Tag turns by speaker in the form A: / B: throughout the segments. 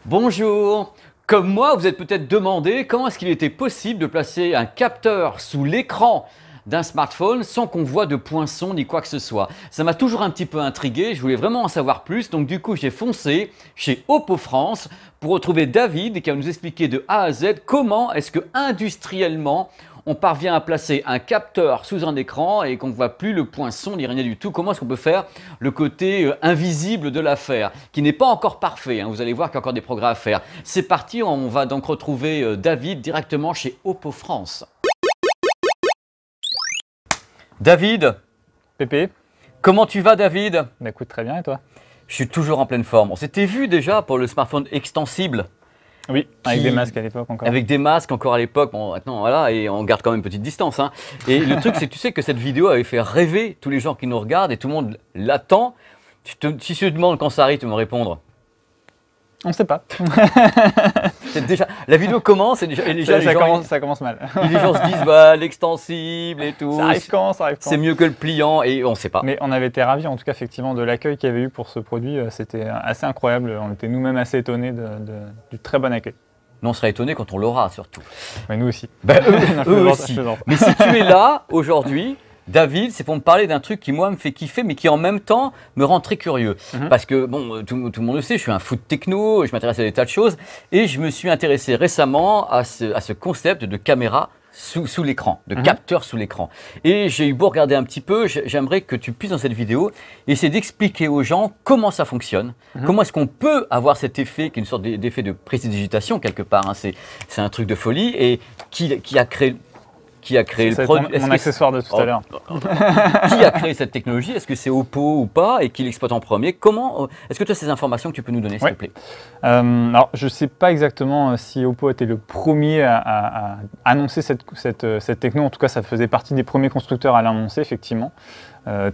A: Bonjour. Comme moi, vous êtes peut-être demandé comment est-ce qu'il était possible de placer un capteur sous l'écran d'un smartphone sans qu'on voit de poinçon ni quoi que ce soit. Ça m'a toujours un petit peu intrigué, je voulais vraiment en savoir plus, donc du coup j'ai foncé chez Oppo France pour retrouver David qui va nous expliquer de A à Z comment est-ce que industriellement on parvient à placer un capteur sous un écran et qu'on ne voit plus le poinçon ni rien du tout. Comment est-ce qu'on peut faire le côté invisible de l'affaire, qui n'est pas encore parfait, hein. Vous allez voir qu'il y a encore des progrès à faire. C'est parti, on va donc retrouver David directement chez Oppo France. David,
B: Pépé,
A: comment tu vas David?
B: bah écoute très bien et toi?
A: Je suis toujours en pleine forme. On s'était vu déjà pour le smartphone extensible.
B: Oui, avec des masques à l'époque encore.
A: Avec des masques encore à l'époque, bon, maintenant voilà, et on garde quand même une petite distance, hein. Et le truc c'est que tu sais que cette vidéo avait fait rêver tous les gens qui nous regardent et tout le monde l'attend. Si je te demande quand ça arrive, tu vas me répondre.
B: On ne sait pas.
A: Déjà, la vidéo commence et déjà
B: ça commence mal.
A: les gens se disent bah, l'extensible et tout.
B: Ça arrive quand?
A: C'est mieux que le pliant et on ne sait pas.
B: Mais on avait été ravis en tout cas effectivement de l'accueil qu'il y avait eu pour ce produit. C'était assez incroyable. On était nous-mêmes assez étonnés du très bon accueil.
A: Mais on sera étonné quand on l'aura surtout.
B: Mais nous aussi.
A: Ben, eux aussi. Mais si tu es là aujourd'hui, David, c'est pour me parler d'un truc qui moi me fait kiffer mais qui en même temps me rend très curieux. Parce que bon, tout le monde le sait, je suis un fou de techno, je m'intéresse à des tas de choses et je me suis intéressé récemment à ce concept de caméra sous l'écran, de capteur sous l'écran. Et j'ai eu beau regarder un petit peu, j'aimerais que tu puisses dans cette vidéo essayer d'expliquer aux gens comment ça fonctionne, comment est-ce qu'on peut avoir cet effet qui est une sorte d'effet de prestidigitation quelque part, hein. C'est un truc de folie et qui a créé le produit.
B: Mon accessoire de tout à l'heure.
A: Qui a créé cette technologie? Est-ce que c'est Oppo ou pas? Et qui l'exploite en premier? Comment? Est-ce que tu as ces informations que tu peux nous donner, s'il te plaît?
B: Alors, je ne sais pas exactement si Oppo était le premier à annoncer cette techno. En tout cas, ça faisait partie des premiers constructeurs à l'annoncer, effectivement.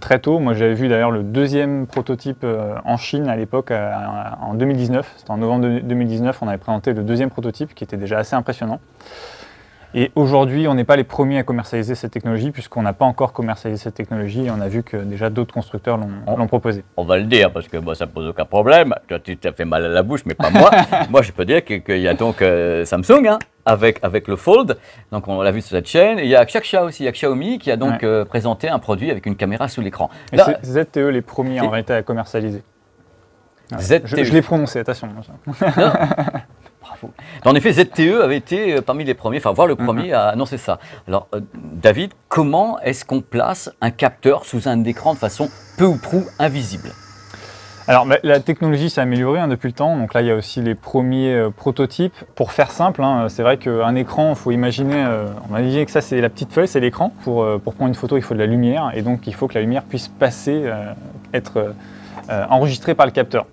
B: Très tôt, moi j'avais vu d'ailleurs le deuxième prototype en Chine à l'époque, en 2019. C'était en novembre 2019, on avait présenté le deuxième prototype qui était déjà assez impressionnant. Et aujourd'hui, on n'est pas les premiers à commercialiser cette technologie puisqu'on n'a pas encore commercialisé cette technologie et on a vu que déjà d'autres constructeurs l'ont proposé.
A: On va le dire parce que moi ça ne pose aucun problème. Toi tu t'as fait mal à la bouche mais pas moi. Moi je peux dire qu'il y a donc Samsung, hein, avec le Fold. Donc on l'a vu sur cette chaîne. Et il y a Xiaomi aussi, il y a Xiaomi qui a donc présenté un produit avec une caméra sous l'écran.
B: Et c'est ZTE les premiers en réalité à commercialiser.
A: ZTE.
B: Je l'ai prononcé, attention.
A: Bravo. En effet, ZTE avait été parmi les premiers, enfin voire le premier à annoncer ça. Alors David, comment est-ce qu'on place un capteur sous un écran de façon peu ou prou invisible?
B: Alors la technologie s'est améliorée depuis le temps, donc là il y a aussi les premiers prototypes. Pour faire simple, c'est vrai qu'un écran, il faut imaginer, on va dire que ça c'est la petite feuille, c'est l'écran. Pour prendre une photo, il faut de la lumière et donc il faut que la lumière puisse passer, être enregistrée par le capteur.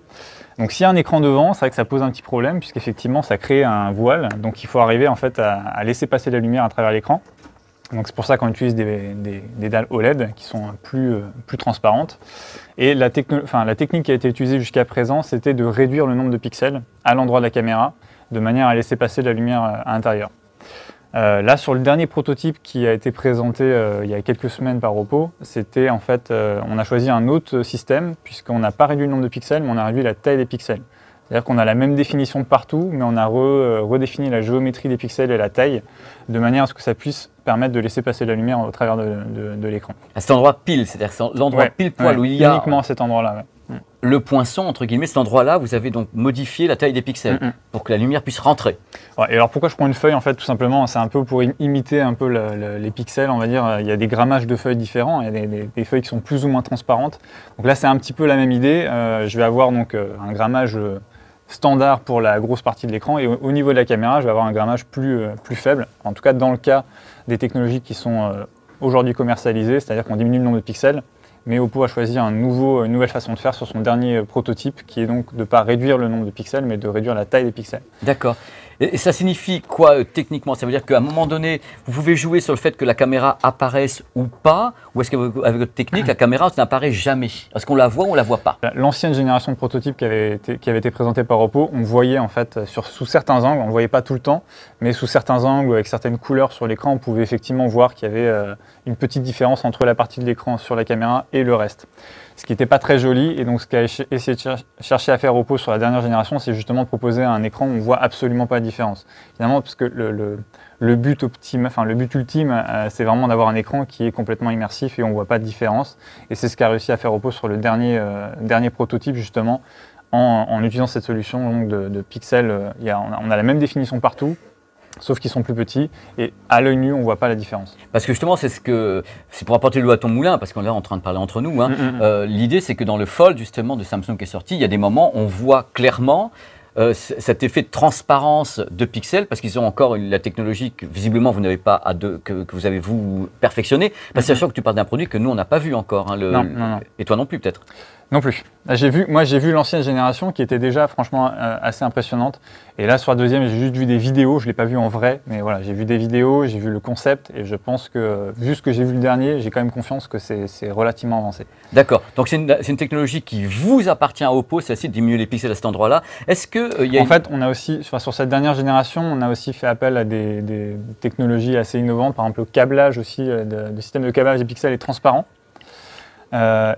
B: Donc s'il y a un écran devant, c'est vrai que ça pose un petit problème puisqu'effectivement ça crée un voile, donc il faut arriver en fait à laisser passer la lumière à travers l'écran. Donc c'est pour ça qu'on utilise des dalles OLED qui sont plus transparentes. Et la technique qui a été utilisée jusqu'à présent, c'était de réduire le nombre de pixels à l'endroit de la caméra, de manière à laisser passer la lumière à l'intérieur. Là, sur le dernier prototype qui a été présenté il y a quelques semaines par Oppo, c'était en fait, on a choisi un autre système puisqu'on n'a pas réduit le nombre de pixels, mais on a réduit la taille des pixels. C'est-à-dire qu'on a la même définition de partout, mais on a redéfini la géométrie des pixels et la taille, de manière à ce que ça puisse permettre de laisser passer la lumière au travers de l'écran.
A: À cet endroit pile, c'est-à-dire l'endroit pile poil où il y a
B: uniquement à cet endroit-là.
A: Le poinçon, entre guillemets, cet endroit-là, vous avez donc modifié la taille des pixels pour que la lumière puisse rentrer.
B: Ouais, et alors pourquoi je prends une feuille en fait, tout simplement, c'est un peu pour imiter un peu les pixels, on va dire. Il y a des grammages de feuilles différents, il y a des feuilles qui sont plus ou moins transparentes. Donc là, c'est un petit peu la même idée. Je vais avoir donc un grammage standard pour la grosse partie de l'écran et au niveau de la caméra, je vais avoir un grammage plus faible. En tout cas, dans le cas des technologies qui sont aujourd'hui commercialisées, c'est-à-dire qu'on diminue le nombre de pixels. Mais Oppo a choisi une nouvelle façon de faire sur son dernier prototype, qui est donc de ne pas réduire le nombre de pixels, mais de réduire la taille des pixels.
A: D'accord. Et ça signifie quoi techniquement? Ça veut dire qu'à un moment donné, vous pouvez jouer sur le fait que la caméra apparaisse ou pas? Ou est-ce qu'avec votre technique, la caméra n'apparaît jamais? Est-ce qu'on la voit ou on ne la voit pas?
B: L'ancienne génération de prototypes qui avait été présentée par Oppo, on voyait en fait sous certains angles, on ne le voyait pas tout le temps, mais sous certains angles, avec certaines couleurs sur l'écran, on pouvait effectivement voir qu'il y avait une petite différence entre la partie de l'écran sur la caméra et le reste. ce qui n'était pas très joli. Et donc ce qu'a essayé de chercher à faire Oppo sur la dernière génération, c'est justement de proposer un écran où on ne voit absolument pas la différence. Finalement, parce que le but ultime, c'est vraiment d'avoir un écran qui est complètement immersif et on ne voit pas de différence. Et c'est ce qu'a réussi à faire Oppo sur le dernier prototype, justement, en utilisant cette solution donc, de pixels. On a la même définition partout, sauf qu'ils sont plus petits, et à l'œil nu, on ne voit pas la différence.
A: Parce que justement, c'est pour apporter l'eau à ton moulin, parce qu'on est là en train de parler entre nous. Hein. L'idée, c'est que dans le Fold, justement, de Samsung qui est sorti, il y a des moments où on voit clairement cet effet de transparence de pixels, parce qu'ils ont encore la technologie que visiblement vous n'avez pas que vous avez vous perfectionné. Parce que c'est sûr que tu parles d'un produit que nous on n'a pas vu encore. Hein,
B: non.
A: Et toi non plus peut-être.
B: Non plus. J'ai vu l'ancienne génération qui était déjà franchement assez impressionnante. Et là sur la deuxième, j'ai juste vu des vidéos, je ne l'ai pas vu en vrai, mais voilà, j'ai vu des vidéos, j'ai vu le concept et je pense que vu ce que j'ai vu le dernier, j'ai quand même confiance que c'est relativement avancé.
A: D'accord. Donc c'est une technologie qui vous appartient à Oppo, c'est essayer de diminuer les pixels à cet endroit-là. Est-ce que
B: En fait, on a aussi sur cette dernière génération, on a aussi fait appel à des technologies assez innovantes, par exemple le câblage aussi, le système de câblage des pixels est transparent.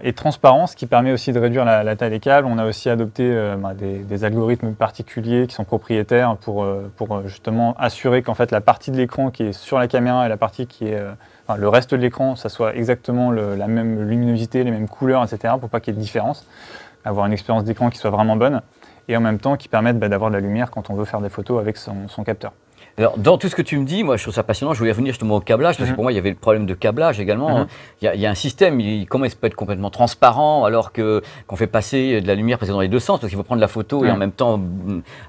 B: Et transparence qui permet aussi de réduire la taille des câbles. On a aussi adopté des algorithmes particuliers qui sont propriétaires pour justement assurer qu'en fait la partie de l'écran qui est sur la caméra et la partie qui est le reste de l'écran, ça soit exactement la même luminosité, les mêmes couleurs, etc. pour pas qu'il y ait de différence, avoir une expérience d'écran qui soit vraiment bonne et en même temps qui permette d'avoir de la lumière quand on veut faire des photos avec son capteur.
A: Alors, dans tout ce que tu me dis, moi je trouve ça passionnant, je voulais revenir justement au câblage, parce que pour moi il y avait le problème de câblage également. Il y a un système, comment il peut être complètement transparent alors qu'on fait passer de la lumière dans les deux sens, parce qu'il faut prendre la photo et en même temps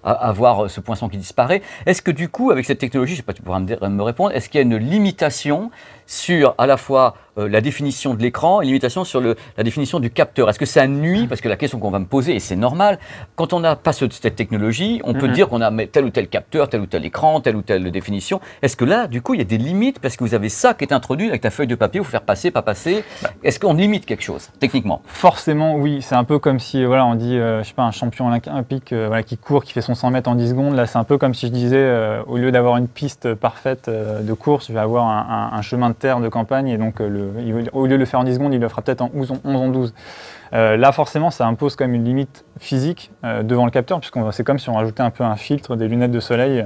A: avoir ce poinçon qui disparaît. Est-ce que du coup, avec cette technologie, je sais pas, tu pourras me répondre, est-ce qu'il y a une limitation sur à la fois la définition de l'écran et limitation sur la définition du capteur? Est-ce que ça nuit? Parce que la question qu'on va me poser, et c'est normal, quand on n'a pas cette technologie, on peut dire qu'on a tel ou tel capteur, tel ou tel écran, telle ou telle définition. Est-ce que là, du coup, il y a des limites parce que vous avez ça qui est introduit avec ta feuille de papier, il faut faire passer, pas passer. Est-ce qu'on limite quelque chose, techniquement?
B: Forcément, oui. C'est un peu comme si, on dit, je sais pas, un champion olympique qui court, qui fait son 100 mètres en 10 secondes. Là, c'est un peu comme si je disais, au lieu d'avoir une piste parfaite de course, je vais avoir un chemin de terre de campagne et donc au lieu de le faire en 10 secondes, il le fera peut-être en 11 en 12. Là, forcément, ça impose quand même une limite physique devant le capteur, puisque c'est comme si on rajoutait un peu un filtre, des lunettes de soleil.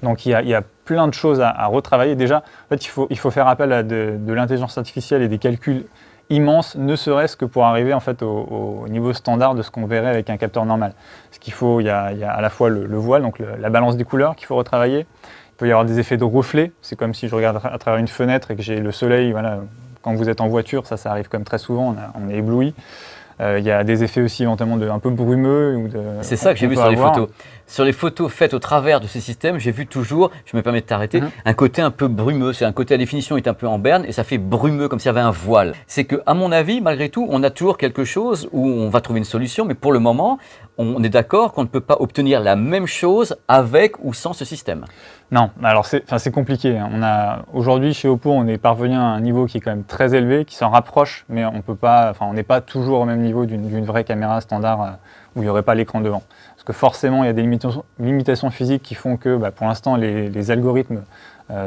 B: Donc il y a plein de choses à retravailler. Déjà, en fait, il faut faire appel à de l'intelligence artificielle et des calculs immenses, ne serait-ce que pour arriver en fait au niveau standard de ce qu'on verrait avec un capteur normal. Parce qu'il faut, il y a à la fois le voile, donc la balance des couleurs qu'il faut retravailler. Il peut y avoir des effets de reflet. C'est comme si je regarde à travers une fenêtre et que j'ai le soleil. Voilà, quand vous êtes en voiture, ça arrive quand même très souvent. On est ébloui. Il y a des effets aussi éventuellement un peu brumeux.
A: C'est ça que j'ai vu sur les photos. Sur les photos faites au travers de ces systèmes, j'ai vu toujours, je me permets de t'arrêter, un côté un peu brumeux. C'est un côté, la définition est un peu en berne et ça fait brumeux, comme s'il y avait un voile. C'est que, à mon avis, malgré tout, on a toujours quelque chose où on va trouver une solution, mais pour le moment, on est d'accord qu'on ne peut pas obtenir la même chose avec ou sans ce système.
B: Non, alors c'est compliqué. Aujourd'hui, chez Oppo, on est parvenu à un niveau qui est quand même très élevé, qui s'en rapproche, mais on n'est pas toujours au même niveau d'une vraie caméra standard où il n'y aurait pas l'écran devant. Parce que forcément, il y a des limitations physiques qui font que pour l'instant, les algorithmes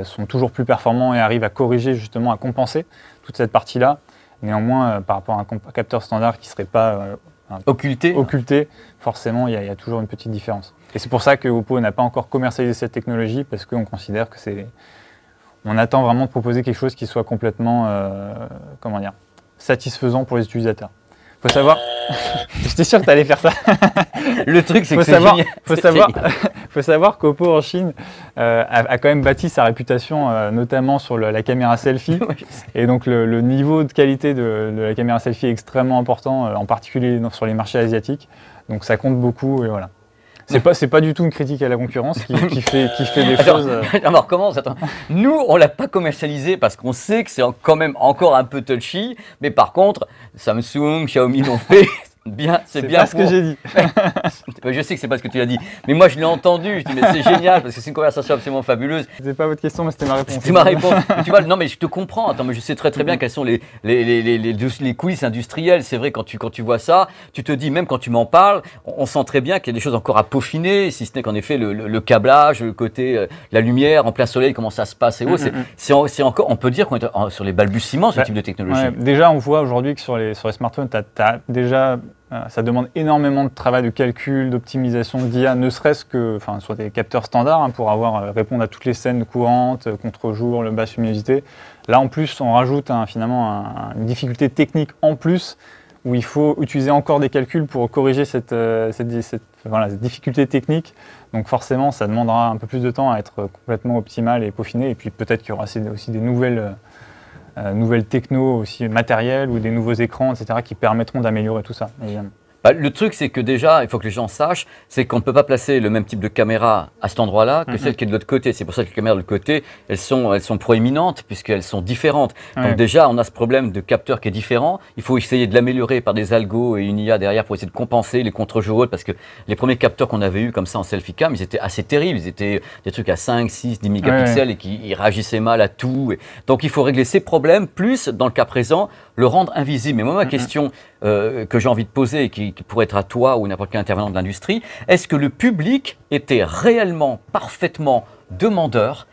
B: sont toujours plus performants et arrivent à corriger, justement, à compenser toute cette partie-là. Néanmoins, par rapport à un capteur standard qui ne serait pas occulté, forcément, il y a toujours une petite différence. Et c'est pour ça que Oppo n'a pas encore commercialisé cette technologie, parce qu'on considère que on attend vraiment de proposer quelque chose qui soit complètement satisfaisant pour les utilisateurs. Faut savoir, j'étais sûr que tu allais faire ça.
A: Le truc, c'est que
B: faut savoir qu'Oppo en Chine a quand même bâti sa réputation, notamment sur la caméra selfie. Et donc le niveau de qualité de la caméra selfie est extrêmement important, en particulier sur les marchés asiatiques. Donc ça compte beaucoup et voilà. C'est pas du tout une critique à la concurrence qui fait des choses.
A: Alors comment ça? Nous, on l'a pas commercialisé parce qu'on sait que c'est quand même encore un peu touchy, mais par contre, Samsung, Xiaomi l'ont fait. Bien, c'est
B: C'est
A: bien
B: pas ce que j'ai dit.
A: Je sais que c'est pas ce que tu as dit, mais moi je l'ai entendu. Je dis mais c'est génial parce que c'est une conversation absolument fabuleuse.
B: C'était pas votre question, mais c'était ma réponse.
A: C'est ma réponse. Mais tu vois, non mais je te comprends. Attends, mais je sais très bien quelles sont les coulisses industrielles. C'est vrai quand tu vois ça, tu te dis même quand tu m'en parles, on sent très bien qu'il y a des choses encore à peaufiner, si ce n'est qu'en effet le câblage, le côté la lumière en plein soleil, comment ça se passe et autres. C'est encore, on peut dire qu'on est sur les balbutiements ce type de technologie.
B: Ouais, déjà, on voit aujourd'hui que sur les smartphones, déjà ça demande énormément de travail de calcul, d'optimisation d'IA, ne serait-ce que sur des capteurs standards pour répondre à toutes les scènes courantes, contre-jour, le basse luminosité. Là, en plus, on rajoute finalement une difficulté technique en plus où il faut utiliser encore des calculs pour corriger cette difficulté technique. Donc forcément, ça demandera un peu plus de temps à être complètement optimal et peaufiné. Et puis peut-être qu'il y aura aussi des nouvelles techno aussi matérielles ou des nouveaux écrans, etc., qui permettront d'améliorer tout ça, évidemment.
A: Bah, le truc, c'est que déjà, il faut que les gens sachent, c'est qu'on ne peut pas placer le même type de caméra à cet endroit-là que celle qui est de l'autre côté. C'est pour ça que les caméras de l'autre côté, elles sont proéminentes puisqu'elles sont différentes. Donc déjà, on a ce problème de capteur qui est différent. Il faut essayer de l'améliorer par des algos et une IA derrière pour essayer de compenser les contre-jour parce que les premiers capteurs qu'on avait eus comme ça en selfie cam, ils étaient assez terribles. Ils étaient des trucs à 5, 6, 10 mégapixels et qui réagissaient mal à tout. Donc il faut régler ces problèmes, plus dans le cas présent, le rendre invisible. Mais moi, ma question que j'ai envie de poser et qui pourrait être à toi ou n'importe quel intervenant de l'industrie, est-ce que le public était réellement, parfaitement demandeur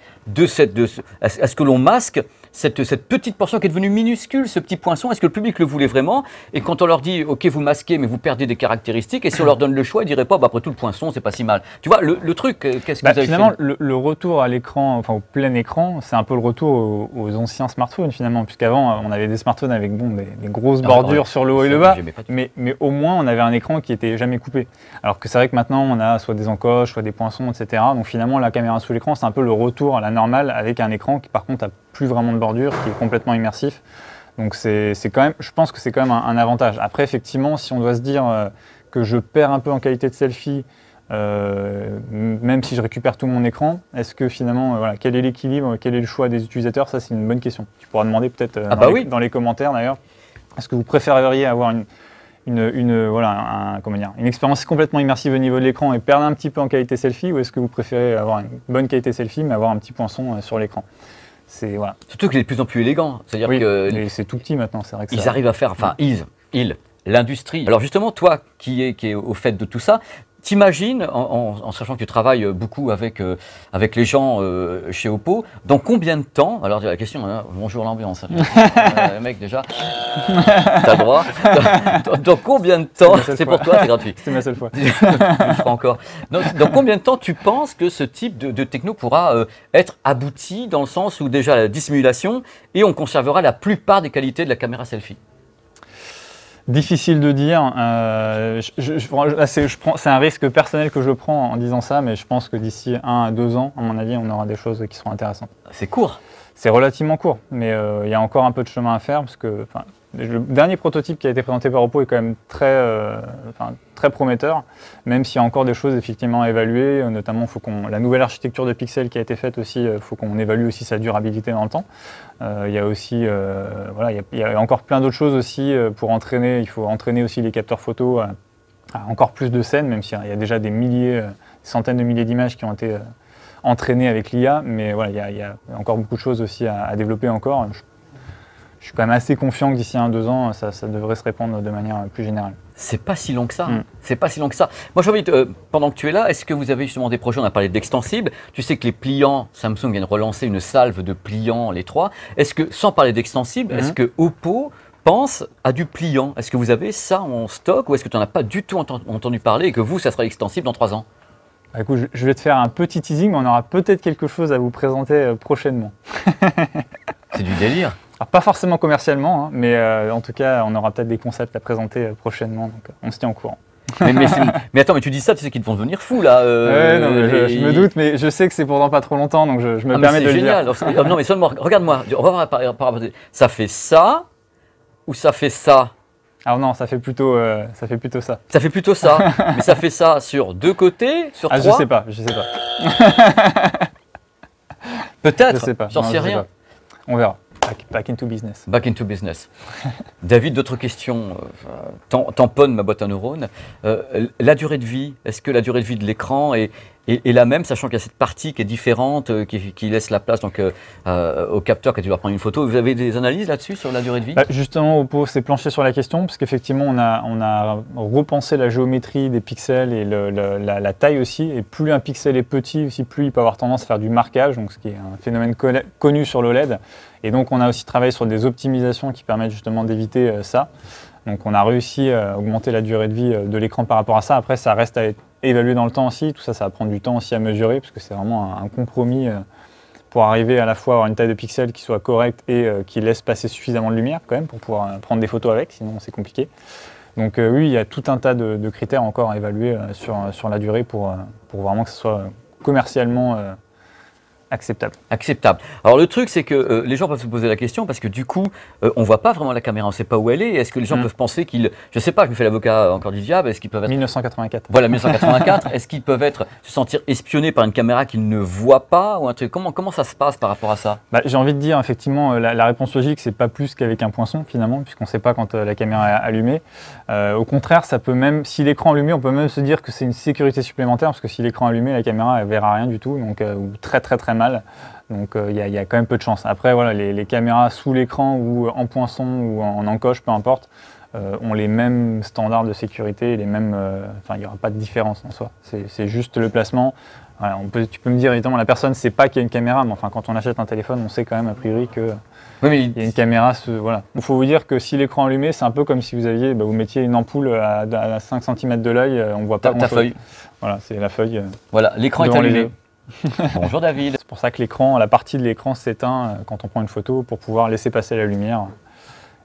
A: est-ce que l'on masque cette petite portion qui est devenue minuscule, ce petit poinçon, est-ce que le public le voulait vraiment? Et quand on leur dit, ok, vous masquez, mais vous perdez des caractéristiques, et si on leur donne le choix, ils ne diraient pas, après tout, le poinçon, c'est pas si mal. Tu vois, le truc, qu'est-ce que vous avez
B: finalement,
A: fait?
B: le retour à l'écran, au plein écran, c'est un peu le retour aux anciens smartphones, finalement, puisqu'avant, on avait des smartphones avec des grosses bordures sur le haut et le bas, mais au moins, on avait un écran qui n'était jamais coupé. Alors que c'est vrai que maintenant, on a soit des encoches, soit des poinçons, etc. Donc finalement, la caméra sous l'écran, c'est un peu le retour à la normale avec un écran qui, par contre, a plus vraiment de bordure, qui est complètement immersif. Donc c'est quand même, je pense que c'est quand même un avantage. Après, effectivement, si on doit se dire que je perds un peu en qualité de selfie, même si je récupère tout mon écran, est-ce que finalement, quel est l'équilibre, quel est le choix des utilisateurs? Ça, c'est une bonne question. Tu pourras demander peut-être dans les commentaires d'ailleurs. Est-ce que vous préféreriez avoir une expérience complètement immersive au niveau de l'écran et perdre un petit peu en qualité selfie, ou est-ce que vous préférez avoir une bonne qualité selfie mais avoir un petit poinçon sur l'écran?
A: Surtout qu'il est de plus en plus élégant. C'est-à-dire que
B: c'est tout petit maintenant, c'est vrai que
A: ils arrivent à faire, l'industrie. Alors justement, toi qui est au fait de tout ça, t'imagines, en sachant que tu travailles beaucoup avec les gens chez Oppo, dans combien de temps, alors la question, bonjour l'ambiance, mec déjà, t'as le droit, dans combien de temps, c'est pour toi, c'est gratuit.
B: C'est ma seule fois.
A: Je le ferai encore. Dans combien de temps tu penses que ce type de techno pourra être abouti, dans le sens où déjà la dissimulation, et on conservera la plupart des qualités de la caméra selfie?
B: Difficile de dire. C'est un risque personnel que je prends en disant ça, mais je pense que d'ici 1 à 2 ans, à mon avis, on aura des choses qui seront intéressantes.
A: C'est court.
B: C'est relativement court, mais il y a encore un peu de chemin à faire parce que le dernier prototype qui a été présenté par Oppo est quand même très prometteur, même s'il y a encore des choses effectivement à évaluer, notamment la nouvelle architecture de pixels qui a été faite aussi, il faut qu'on évalue aussi sa durabilité dans le temps. Il y a aussi, il y a encore plein d'autres choses aussi pour entraîner. Il faut entraîner aussi les capteurs photo à encore plus de scènes, même s'il y a déjà des centaines de milliers d'images qui ont été entraînées avec l'IA, mais voilà, il y a encore beaucoup de choses aussi à développer encore. Je suis quand même assez confiant que d'ici 1 à 2 ans, ça devrait se répandre de manière plus générale.
A: C'est pas si long que ça. C'est pas si long que ça. Moi, j'ai envie pendant que tu es là, est-ce que vous avez justement des projets? On a parlé d'extensibles. Tu sais que les pliants, Samsung vient de relancer une salve de pliants, les 3. Est-ce que, sans parler d'extensibles, est-ce que Oppo pense à du pliant? Est-ce que vous avez ça en stock, ou est-ce que tu n'en as pas du tout entendu parler et que vous, ça sera extensible dans 3 ans?
B: Écoute, je vais te faire un petit teasing, mais on aura peut-être quelque chose à vous présenter prochainement.
A: C'est du délire.
B: Alors, pas forcément commercialement, mais en tout cas, on aura peut-être des concepts à présenter prochainement, donc on se tient au courant.
A: mais attends, mais tu dis ça, tu sais qu'ils vont devenir fous là.
B: Je me doute, mais je sais que c'est pour dans pas trop longtemps, donc je me permets de le dire.
A: Non, mais seulement, regarde-moi, ça fait ça ou ça fait ça?
B: Alors non, ça fait plutôt ça.
A: Ça fait plutôt ça, mais ça fait ça sur 2 côtés, sur 3?
B: Je sais pas.
A: Peut-être,
B: je sais pas.
A: J'en sais rien.
B: On verra. Back into business.
A: Back into business. David, d'autres questions tamponne ma boîte à neurones. La durée de vie, est-ce que la durée de vie de l'écran est la même, sachant qu'il y a cette partie qui est différente, qui laisse la place donc, au capteur quand tu dois prendre une photo. Vous avez des analyses là-dessus sur la durée de vie?
B: Justement, Oppo s'est planché sur la question, parce qu'effectivement, on a repensé la géométrie des pixels et la taille aussi. Et plus un pixel est petit, aussi, plus il peut avoir tendance à faire du marquage, donc ce qui est un phénomène connu sur l'OLED. Et donc, on a aussi travaillé sur des optimisations qui permettent justement d'éviter ça. Donc, on a réussi à augmenter la durée de vie de l'écran par rapport à ça. Après, ça reste à être évalué dans le temps aussi. Tout ça, ça va prendre du temps aussi à mesurer, parce que c'est vraiment un compromis pour arriver à la fois à avoir une taille de pixels qui soit correcte et qui laisse passer suffisamment de lumière quand même pour pouvoir prendre des photos avec, sinon c'est compliqué. Donc oui, il y a tout un tas de critères encore à évaluer sur la durée pour vraiment que ce soit commercialement acceptable.
A: Acceptable. Alors le truc, c'est que les gens peuvent se poser la question parce que du coup, on voit pas vraiment la caméra, on sait pas où elle est. Est-ce que les gens peuvent penser qu'ils, je sais pas, je me fais l'avocat encore du diable, est-ce qu'ils peuvent être...
B: 1984.
A: Voilà, 1984. Est-ce qu'ils peuvent se sentir espionnés par une caméra qu'ils ne voient pas ou un truc? Comment ça se passe par rapport à ça?
B: J'ai envie de dire, effectivement, la réponse logique, c'est pas plus qu'avec un poinçon finalement, puisqu'on ne sait pas quand la caméra est allumée. Au contraire, ça peut même, si l'écran est allumé, on peut même se dire que c'est une sécurité supplémentaire, parce que si l'écran est allumé, la caméra ne verra rien du tout, donc ou très mal. Donc il y a quand même peu de chance. Après, voilà, les caméras sous l'écran ou en poinçon ou en encoche, peu importe, ont les mêmes standards de sécurité, les mêmes. Enfin, il n'y aura pas de différence en soi. C'est juste le placement. Voilà, tu peux me dire évidemment la personne ne sait pas qu'il y a une caméra, mais enfin quand on achète un téléphone, on sait quand même a priori que il y a une caméra. Voilà. Il faut vous dire que si l'écran est allumé, c'est un peu comme si vous aviez, vous mettiez une ampoule à 5 cm de l'œil, on ne voit pas
A: ta feuille.
B: Voilà, c'est la feuille.
A: Voilà, l'écran est allumé. Bonjour David.
B: C'est pour ça que l'écran, la partie de l'écran s'éteint quand on prend une photo pour pouvoir laisser passer la lumière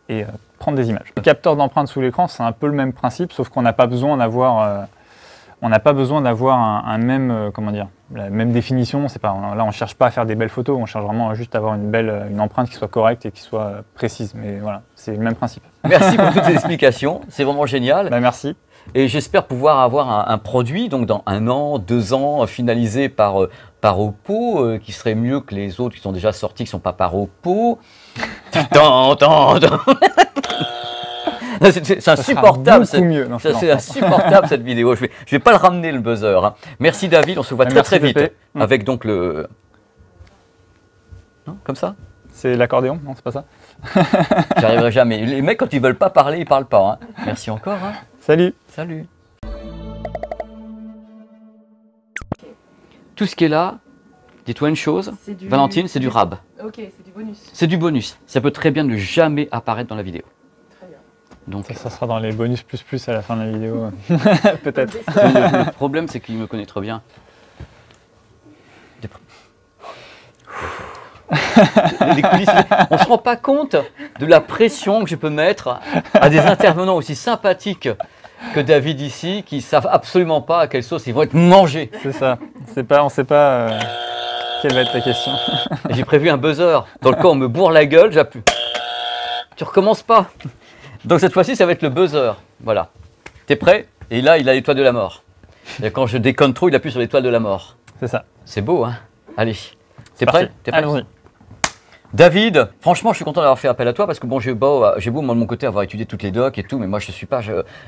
B: et prendre des images. Le capteur d'empreinte sous l'écran, c'est un peu le même principe, sauf qu'on n'a pas besoin d'avoir un même, comment dire, la même définition. C'est pas, là, on ne cherche pas à faire des belles photos, on cherche vraiment juste à avoir une empreinte qui soit correcte et qui soit précise. Mais voilà, c'est le même principe.
A: Merci pour toutes ces explications, c'est vraiment génial.
B: Merci.
A: Et j'espère pouvoir avoir un produit, donc dans 1 an, 2 ans, finalisé par Oppo, qui serait mieux que les autres qui sont déjà sortis, qui ne sont pas par Oppo. C'est insupportable. C'est insupportable cette vidéo. Je vais pas le ramener le buzzer. Hein. Merci David, on se voit très vite. Avec donc le... Non, comme ça?
B: C'est l'accordéon? Non, c'est pas ça.
A: J'arriverai jamais. Les mecs, quand ils veulent pas parler, ils parlent pas. Hein. Merci encore. Hein.
B: Salut.
A: Salut. Tout ce qui est là, dis-toi une chose, Valentine, c'est du rab.
C: Ok, c'est du bonus.
A: C'est du bonus. Ça peut très bien ne jamais apparaître dans la vidéo.
C: Très bien.
A: Donc,
B: ça sera dans les bonus plus à la fin de la vidéo. Peut-être.
A: Le problème, c'est qu'il me connaît trop bien. Les coulisses, on ne se rend pas compte de la pression que je peux mettre à des intervenants aussi sympathiques que David ici, qui ne savent absolument pas à quelle sauce ils vont être mangés.
B: C'est ça. On ne sait pas quelle va être la question.
A: J'ai prévu un buzzer dans le cas où on me bourre la gueule, j'appuie. Tu recommences pas. Donc cette fois-ci, ça va être le buzzer. Voilà. T'es prêt? Et là, il a l'étoile de la mort. Et quand je déconne trop, il appuie sur l'étoile de la mort.
B: C'est ça.
A: C'est beau, hein? Allez. T'es prêt?
B: Allons-y.
A: David, franchement, je suis content d'avoir fait appel à toi parce que bon, j'ai beau, moi de mon côté avoir étudié toutes les docs et tout, mais moi je suis pas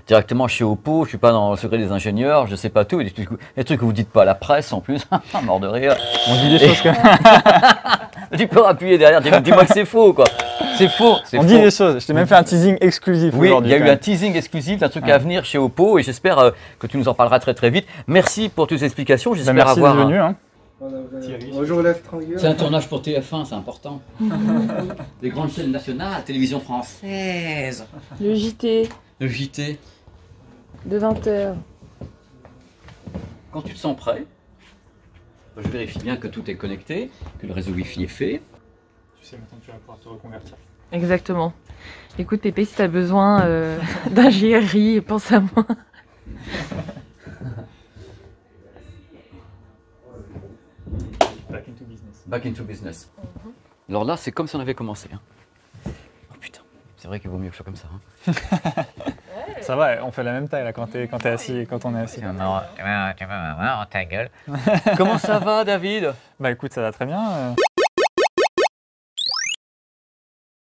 A: directement chez Oppo, je suis pas dans le secret des ingénieurs, je sais pas tout, et des trucs que vous dites pas à la presse en plus, mort de rire.
B: On dit des choses que...
A: Tu peux appuyer derrière, dis-moi que c'est faux quoi. C'est faux.
B: On dit des choses, je t'ai même fait un teasing exclusif.
A: Oui, il y a eu un teasing exclusif d'un truc à venir chez Oppo et j'espère que tu nous en parleras très vite. Merci pour toutes ces explications, j'espère
B: merci
A: avoir...
B: d'être venu. Hein.
D: Bonjour l'Australie.
A: C'est un tournage pour TF1, c'est important. Les grandes chaînes nationales, télévision française.
C: Le JT
A: Le JT.
C: de 20h.
A: Quand tu te sens prêt, je vérifie bien que tout est connecté, que le réseau Wi-Fi est fait.
B: Tu sais maintenant que tu vas pouvoir te reconvertir.
C: Exactement. Écoute Pépé, si tu as besoin d'ingénierie, pense à moi.
B: Back into business.
A: Back into business. Alors là, c'est comme si on avait commencé. Hein. Oh putain, c'est vrai qu'il vaut mieux que je sois comme ça. Hein.
B: Ça va, on fait la même taille là quand t'es assis et quand on est assis.
E: Tu vas ta gueule.
A: Comment ça va, David?
B: Bah écoute, ça va très bien.